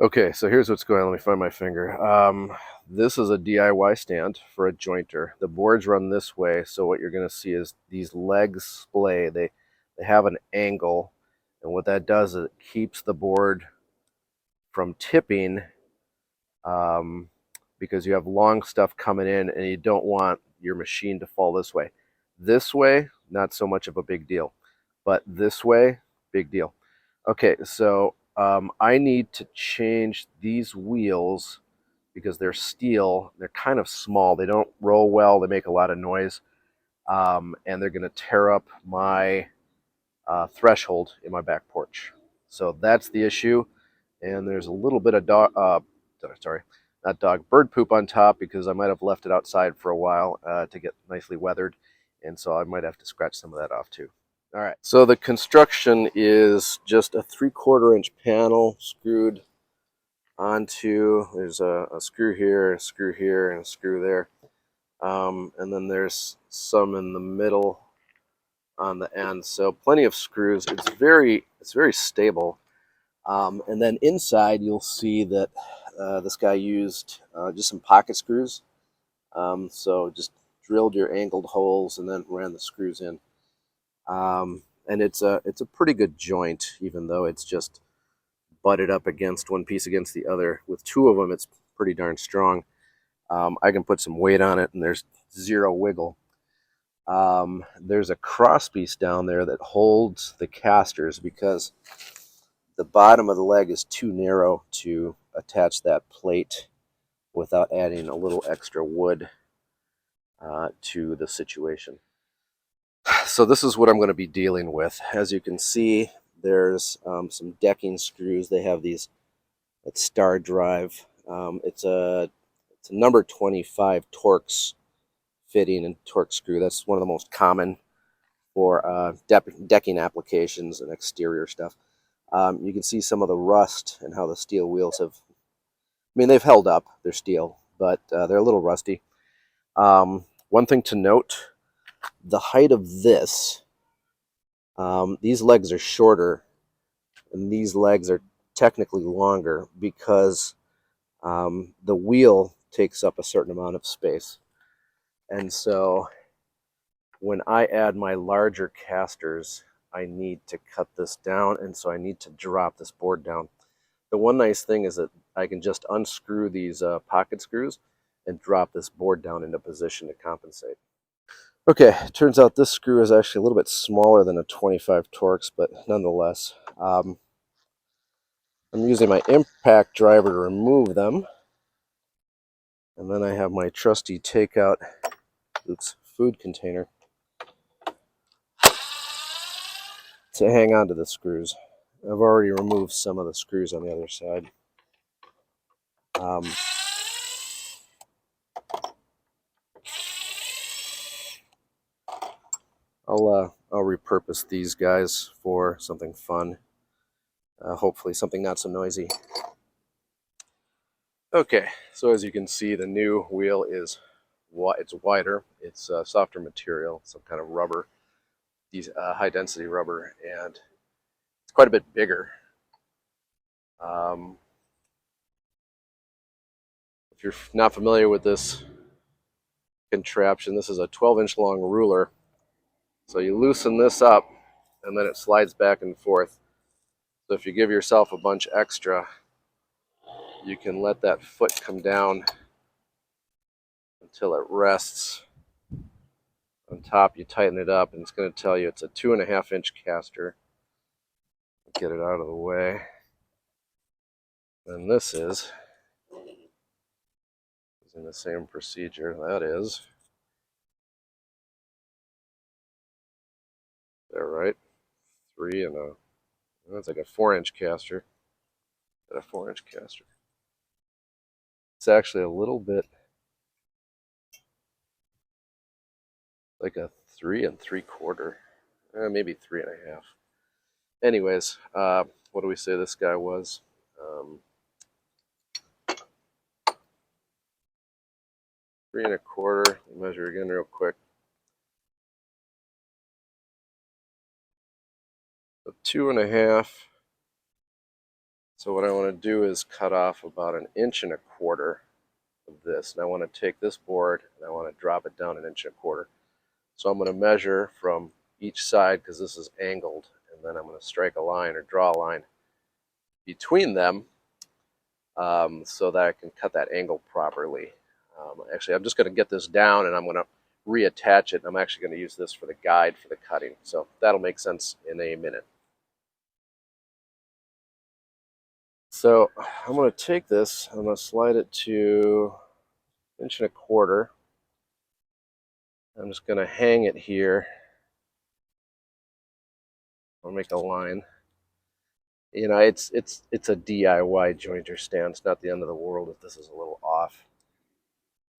Okay, so here's what's going on. Let me find my finger. This is a DIY stand for a jointer. The boards run this way, so what you're going to see is these legs splay. They have an angle, and what that does is it keeps the board from tipping, um, because you have long stuff coming in, and you don't want your machine to fall this way. This way, not so much of a big deal, but this way, big deal. Okay, so I need to change these wheels because they're steel. They're kind of small. They don't roll well. They make a lot of noise, and they're going to tear up my threshold in my back porch. So that's the issue. And there's a little bit of sorry, not dog, bird poop on top because I might have left it outside for a while to get nicely weathered. And so I might have to scratch some of that off too. All right, so the construction is just a 3/4 inch panel screwed onto, there's a screw here, a screw here, and a screw there. And then there's some in the middle on the end. So plenty of screws. It's very stable. And then inside you'll see that this guy used just some pocket screws. So just drilled your angled holes and then ran the screws in. And it's a pretty good joint, even though it's just butted up against one piece against the other. With two of them, it's pretty darn strong. I can put some weight on it, and there's zero wiggle. There's a cross piece down there that holds the casters because the bottom of the leg is too narrow to attach that plate without adding a little extra wood to the situation. So this is what I'm going to be dealing with. As you can see, there's some decking screws. They have these at Star Drive. It's a number 25 Torx fitting and Torx screw. That's one of the most common for decking applications and exterior stuff. You can see some of the rust and how the steel wheels have, I mean, they've held up. They're steel, but they're a little rusty. One thing to note, the height of this, these legs are shorter and these legs are technically longer because the wheel takes up a certain amount of space. And so when I add my larger casters, I need to cut this down, and so I need to drop this board down. The one nice thing is that I can just unscrew these pocket screws and drop this board down into position to compensate. Okay, turns out this screw is actually a little bit smaller than a 25 Torx, but nonetheless, I'm using my impact driver to remove them. And then I have my trusty takeout, food container to hang on to the screws. I've already removed some of the screws on the other side. I'll repurpose these guys for something fun. Hopefully something not so noisy. Okay, so as you can see, the new wheel is it's wider. It's softer material, some kind of rubber, these high density rubber, and it's quite a bit bigger. Um, if you're not familiar with this contraption, this is a 12-inch long ruler. So you loosen this up, and then it slides back and forth. So if you give yourself a bunch extra, you can let that foot come down until it rests on top. You tighten it up, and it's going to tell you it's a 2.5-inch caster. Get it out of the way. And this is in the same procedure. That is there, right? That's like a 4-inch caster. A 4-inch caster. It's actually a little bit like a 3 3/4, maybe 3.5. Anyways, what do we say this guy was? 3 1/4. Measure again real quick. So 2.5. So what I want to do is cut off about 1.25 inches of this, and I want to take this board and I want to drop it down 1.25 inches. So I'm going to measure from each side because this is angled, and then I'm going to strike a line or draw a line between them so that I can cut that angle properly. Actually, I'm just going to get this down and I'm going to reattach it. I'm actually going to use this for the guide for the cutting, so that'll make sense in a minute. So I'm going to take this, I'm going to slide it to 1.25 inches. I'm just going to hang it here. I'll make a line. You know, it's a DIY jointer stand. It's not the end of the world if this is a little off.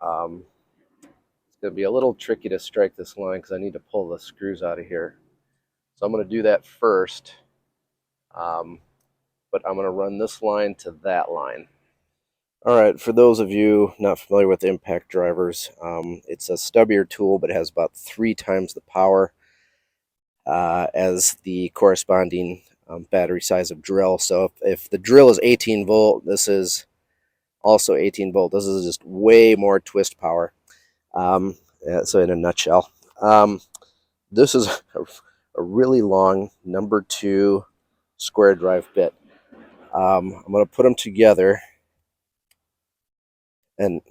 It's going to be a little tricky to strike this line because I need to pull the screws out of here. So I'm going to do that first. But I'm going to run this line to that line. All right, for those of you not familiar with impact drivers, it's a stubbier tool, but it has about 3 times the power as the corresponding battery size of drill. So if the drill is 18 volt, this is also 18 volt. This is just way more twist power. So in a nutshell, this is a really long number 2 square drive bit. I'm going to put them together, and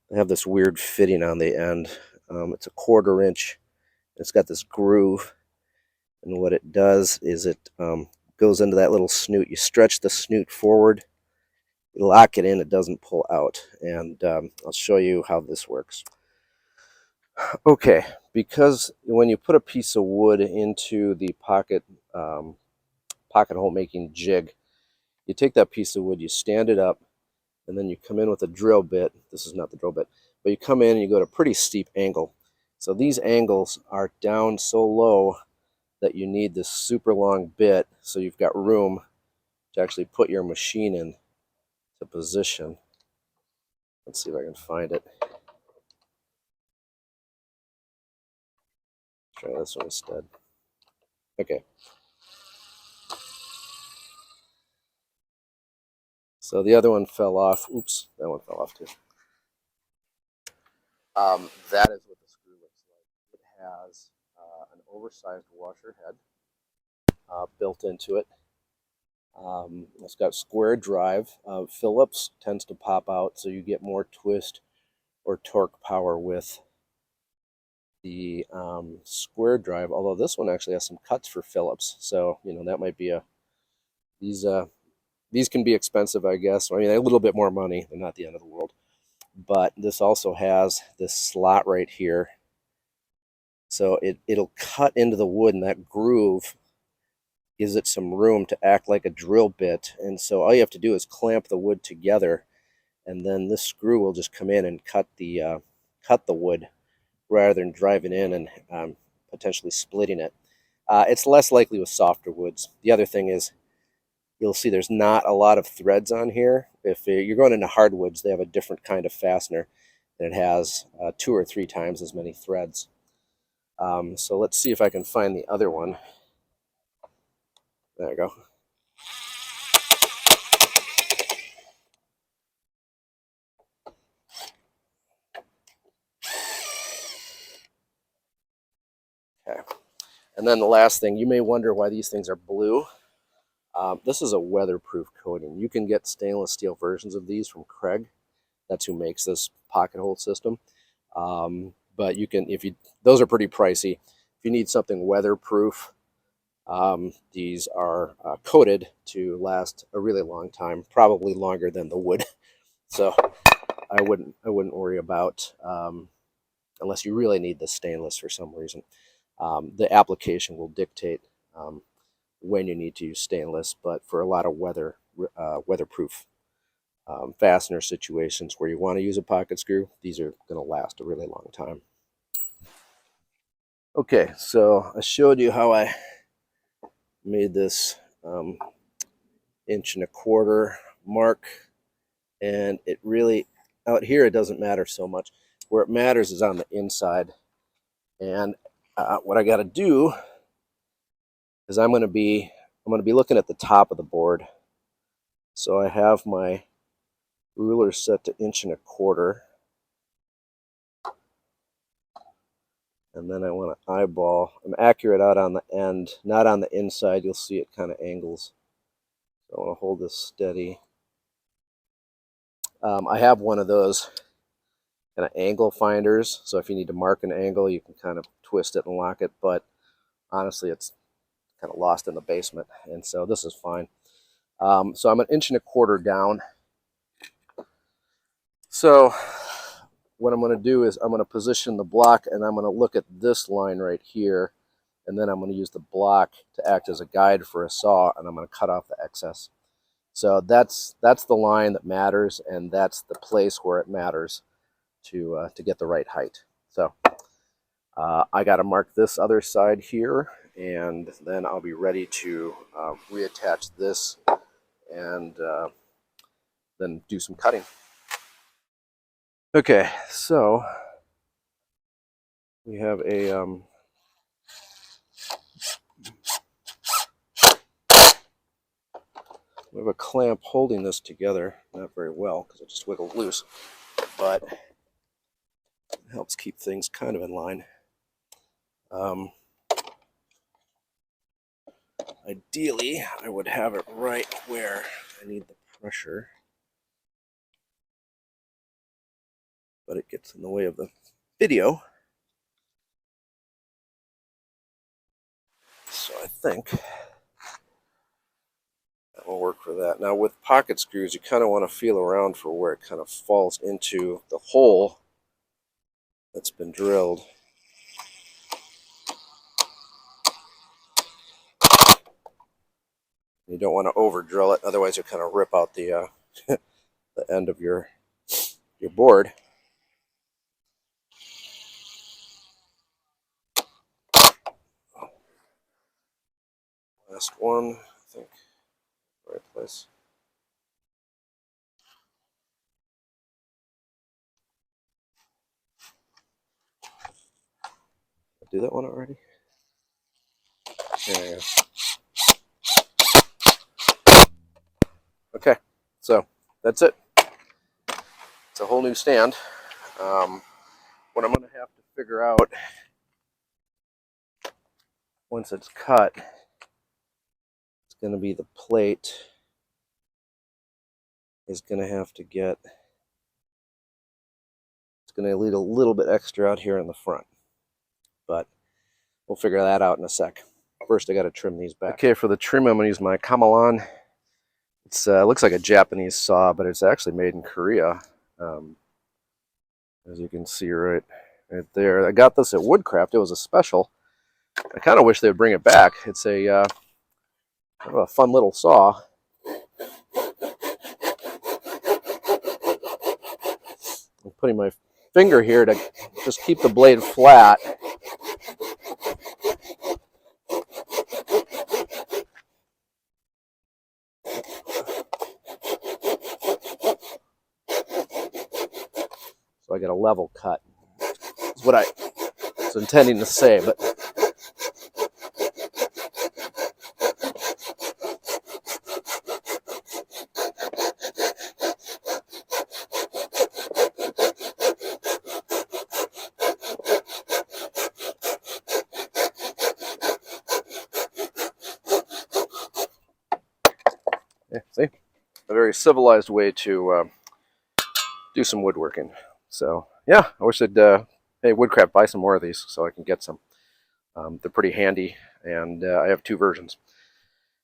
they have this weird fitting on the end. It's a 1/4 inch. It's got this groove, and what it does is it goes into that little snoot. You stretch the snoot forward, you lock it in, it doesn't pull out, and I'll show you how this works. Okay, because when you put a piece of wood into the pocket hole making jig, you take that piece of wood, you stand it up, and then you come in with a drill bit. This is not the drill bit, but you come in and you go to a pretty steep angle. So these angles are down so low that you need this super long bit so you've got room to actually put your machine in to position. Let's see if I can find it. Try this one instead. Okay. So the other one fell off. Oops, that one fell off too. That is what the screw looks like. It has an oversized washer head built into it. It's got square drive. Phillips tends to pop out, so you get more twist or torque power with the square drive. Although this one actually has some cuts for Phillips, so you know that might be a these can be expensive, I guess. I mean, a little bit more money. They're not the end of the world. But this also has this slot right here, so it'll cut into the wood, and that groove gives it some room to act like a drill bit. And so all you have to do is clamp the wood together, and then this screw will just come in and cut the wood rather than driving in and potentially splitting it. It's less likely with softer woods. The other thing is you'll see there's not a lot of threads on here. If you're going into hardwoods, they have a different kind of fastener, and it has 2 or 3 times as many threads. So let's see if I can find the other one. There we go. Okay. And then the last thing, you may wonder why these things are blue. This is a weatherproof coating. You can get stainless steel versions of these from Craig. That's who makes this pocket hole system. But you can, those are pretty pricey. If you need something weatherproof, these are coated to last a really long time, probably longer than the wood. So I wouldn't worry about unless you really need the stainless for some reason. The application will dictate when you need to use stainless, but for a lot of weatherproof fastener situations where you want to use a pocket screw, these are going to last a really long time. Okay, so I showed you how I made this 1.25 inch mark, and it really, out here it doesn't matter so much. Where it matters is on the inside. And what I got to do is I'm going to be looking at the top of the board. So I have my ruler set to 1.25 inches, and then I want to eyeball. I'm accurate out on the end, not on the inside. You'll see it kind of angles. So I want to hold this steady. I have one of those kind of angle finders, so if you need to mark an angle, you can kind of twist it and lock it, but honestly, it's kind of lost in the basement, and so this is fine. So I'm 1.25 inches down. So what I'm going to do is I'm going to position the block, and I'm going to look at this line right here, and then I'm going to use the block to act as a guide for a saw, and I'm going to cut off the excess. So that's the line that matters, and that's the place where it matters to get the right height. So I got to mark this other side here, and then I'll be ready to reattach this and then do some cutting. Okay, so we have a clamp holding this together. Not very well because it just wiggled loose, but it helps keep things kind of in line. Ideally, I would have it right where I need the pressure, but it gets in the way of the video. So I think that will work for that. Now with pocket screws, you kind of want to feel around for where it kind of falls into the hole that's been drilled. You don't want to over drill it, otherwise you'll kind of rip out the the end of your board. Last one, I think, right place. Do that one already? Yeah. Okay, so that's it. It's a whole new stand. What I'm going to have to figure out once it's cut, it's going to be the plate is going to have to get, it's going to leave a little bit extra out here in the front, but we'll figure that out in a sec. First, I got to trim these back. Okay, for the trim, I'm going to use my Kamalan. It's looks like a Japanese saw, but it's actually made in Korea. As you can see right there. I got this at Woodcraft. It was a special. I kind of wish they would bring it back. It's a fun little saw. I'm putting my finger here to just keep the blade flat. So I get a level cut. That's what I was intending to say, but yeah, see, a very civilized way to do some woodworking. So yeah, I wish they'd hey, Woodcraft, buy some more of these so I can get some. They're pretty handy, and I have 2 versions.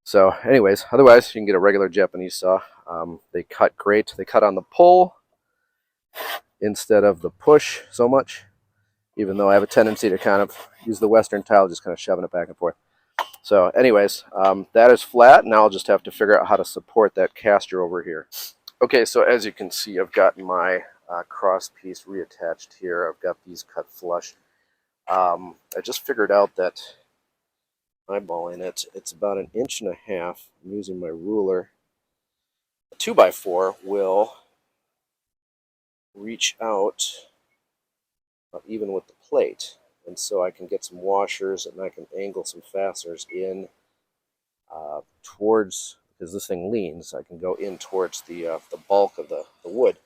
So anyways, otherwise you can get a regular Japanese saw. They cut great. They cut on the pull instead of the push so much, even though I have a tendency to kind of use the Western tile, just kind of shoving it back and forth. So anyways, that is flat. Now I'll just have to figure out how to support that caster over here. Okay, so as you can see, I've got my cross piece reattached here. I've got these cut flush. I just figured out that eyeballing it, it's about 1.5 inches. I'm using my ruler. A 2x4 will reach out even with the plate, and so I can get some washers and I can angle some fasteners in towards, because this thing leans, I can go in towards the bulk of the wood.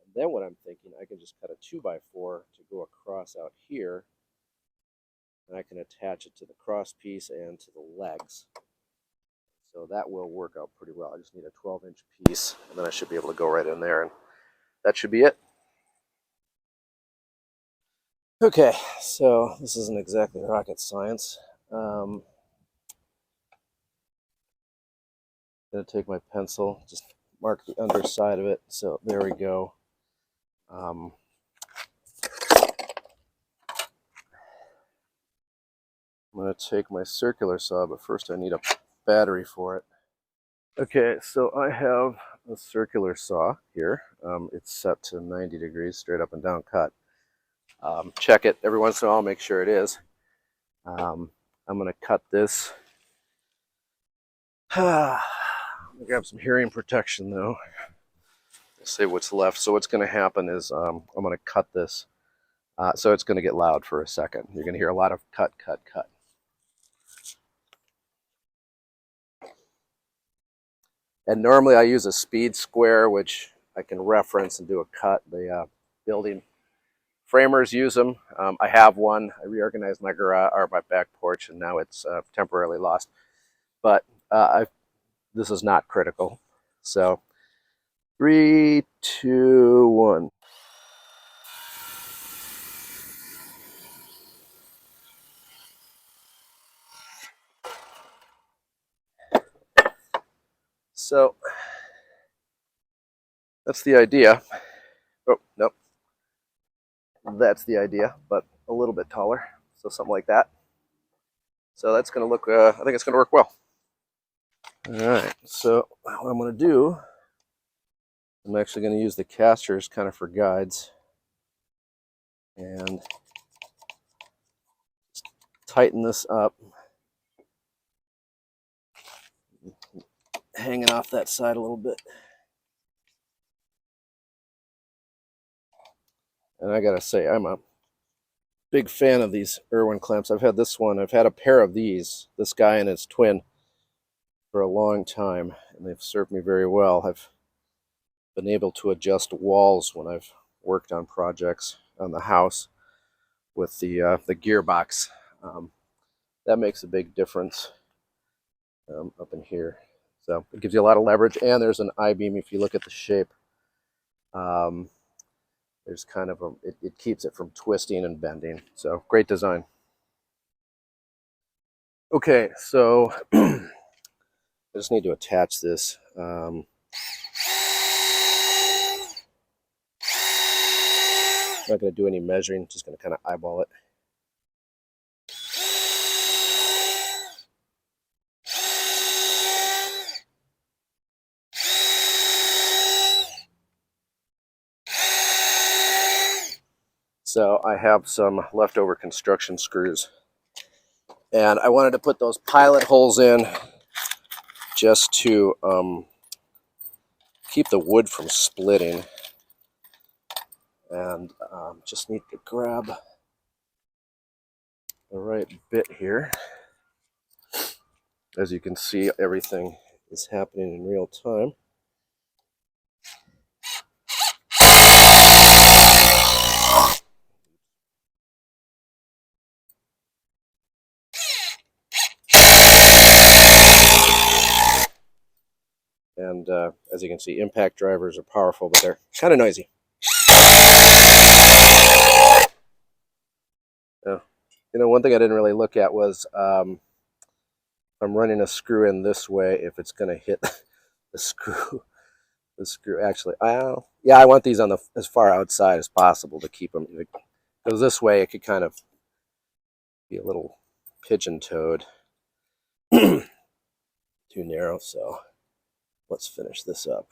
And then what I'm thinking, I can just cut a 2x4 to go across out here, and I can attach it to the cross piece and to the legs. So that will work out pretty well. I just need a 12-inch piece, and then I should be able to go right in there, and that should be it. Okay, so this isn't exactly rocket science. I'm going to take my pencil, just mark the underside of it. So there we go. I'm going to take my circular saw, but first I need a battery for it. Okay, so I have a circular saw here. It's set to 90 degrees, straight up and down cut. Check it every once in a while, make sure it is. I'm going to cut this. I'm going to grab some hearing protection though. See what's left. So what's going to happen is I'm going to cut this. So it's going to get loud for a second. You're going to hear a lot of cut, cut, cut. And normally I use a speed square, which I can reference and do a cut. The building framers use them. I have one. I reorganized my garage or my back porch, and now it's temporarily lost. But this is not critical. So 3, 2, 1. So that's the idea. Oh, nope. That's the idea, but a little bit taller. So something like that. So that's going to look, I think it's going to work well. All right, so what I'm going to do, I'm actually going to use the casters kind of for guides. And tighten this up. Hanging off that side a little bit. And I gotta say, I'm a big fan of these Irwin clamps. I've had this one, I've had a pair of these, this guy and his twin, for a long time, and they've served me very well. I've been able to adjust walls when I've worked on projects on the house with the gearbox. That makes a big difference up in here. So it gives you a lot of leverage, and there's an I-beam if you look at the shape. There's kind of it keeps it from twisting and bending. So great design. Okay, so I just need to attach this. I'm not going to do any measuring, just going to kind of eyeball it. So I have some leftover construction screws, and I wanted to put those pilot holes in just to keep the wood from splitting. And just need to grab the right bit here. As you can see, everything is happening in real time. And as you can see, impact drivers are powerful, but they're kind of noisy. You know, one thing I didn't really look at was I'm running a screw in this way, if it's going to hit the screw. The screw actually, yeah, I want these on the as far outside as possible to keep them. Because this way, it could kind of be a little pigeon-toed, too narrow. So let's finish this up.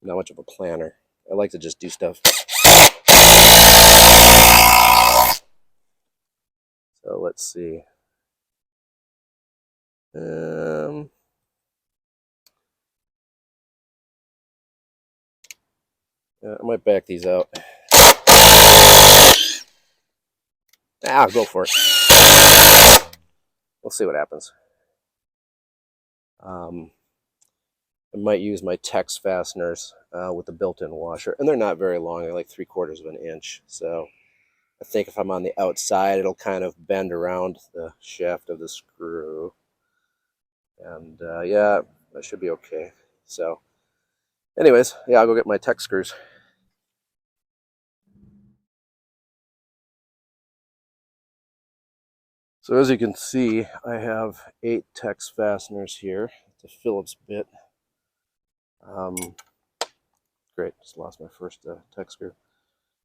Not much of a planner. I like to just do stuff. So let's see. I might back these out. I'll go for it. We'll see what happens. I might use my Tex fasteners with the built-in washer, and they're not very long. They're like 3/4 of an inch. So I think if I'm on the outside, it'll kind of bend around the shaft of the screw. And yeah, that should be okay. So anyways, yeah, I'll go get my Tex screws. So as you can see, I have 8 Tex fasteners here. It's a Phillips bit. Great, just lost my first Tex screw.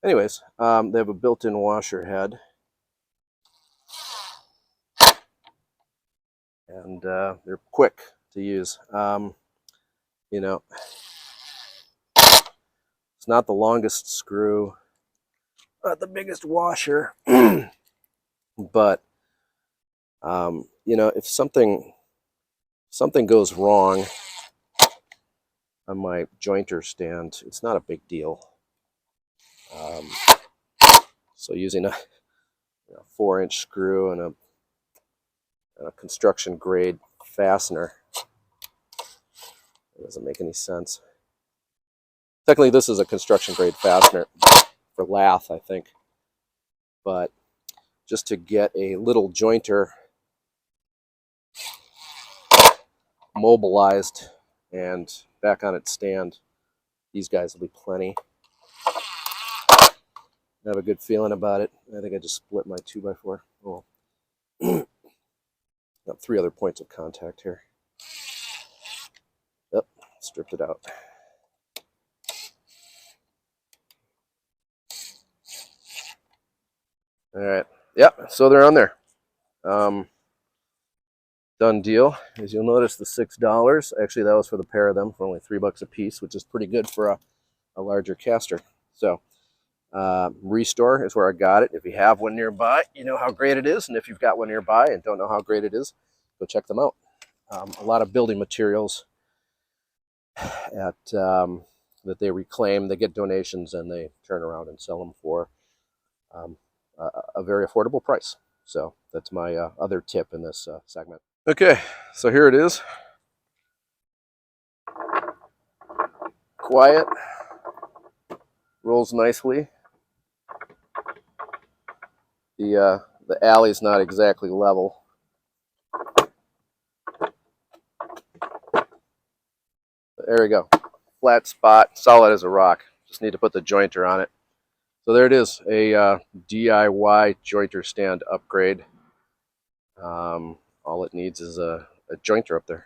Anyways, they have a built-in washer head. And they're quick to use. You know, it's not the longest screw, not the biggest washer, but you know, if something goes wrong on my jointer stand, it's not a big deal. So using a 4-inch screw and a construction grade fastener, it doesn't make any sense. Technically, this is a construction grade fastener for lath, I think, but just to get a little jointer mobilized and back on its stand, these guys will be plenty. I have a good feeling about it. I think I just split my 2x4. Oh, got 3 other points of contact here. Yep, stripped it out. All right. Yep, so they're on there. Done deal. As you'll notice, the $6. Actually, that was for the pair of them for only $3 a piece, which is pretty good for a larger caster. So Restore is where I got it. If you have one nearby, you know how great it is. And if you've got one nearby and don't know how great it is, go check them out. A lot of building materials that they reclaim, they get donations and they turn around and sell them for a very affordable price. So that's my other tip in this segment. Okay, so here it is. Quiet, rolls nicely. The alley's not exactly level. But there we go. Flat spot, solid as a rock. Just need to put the jointer on it. So there it is, a DIY jointer stand upgrade. All it needs is a jointer up there.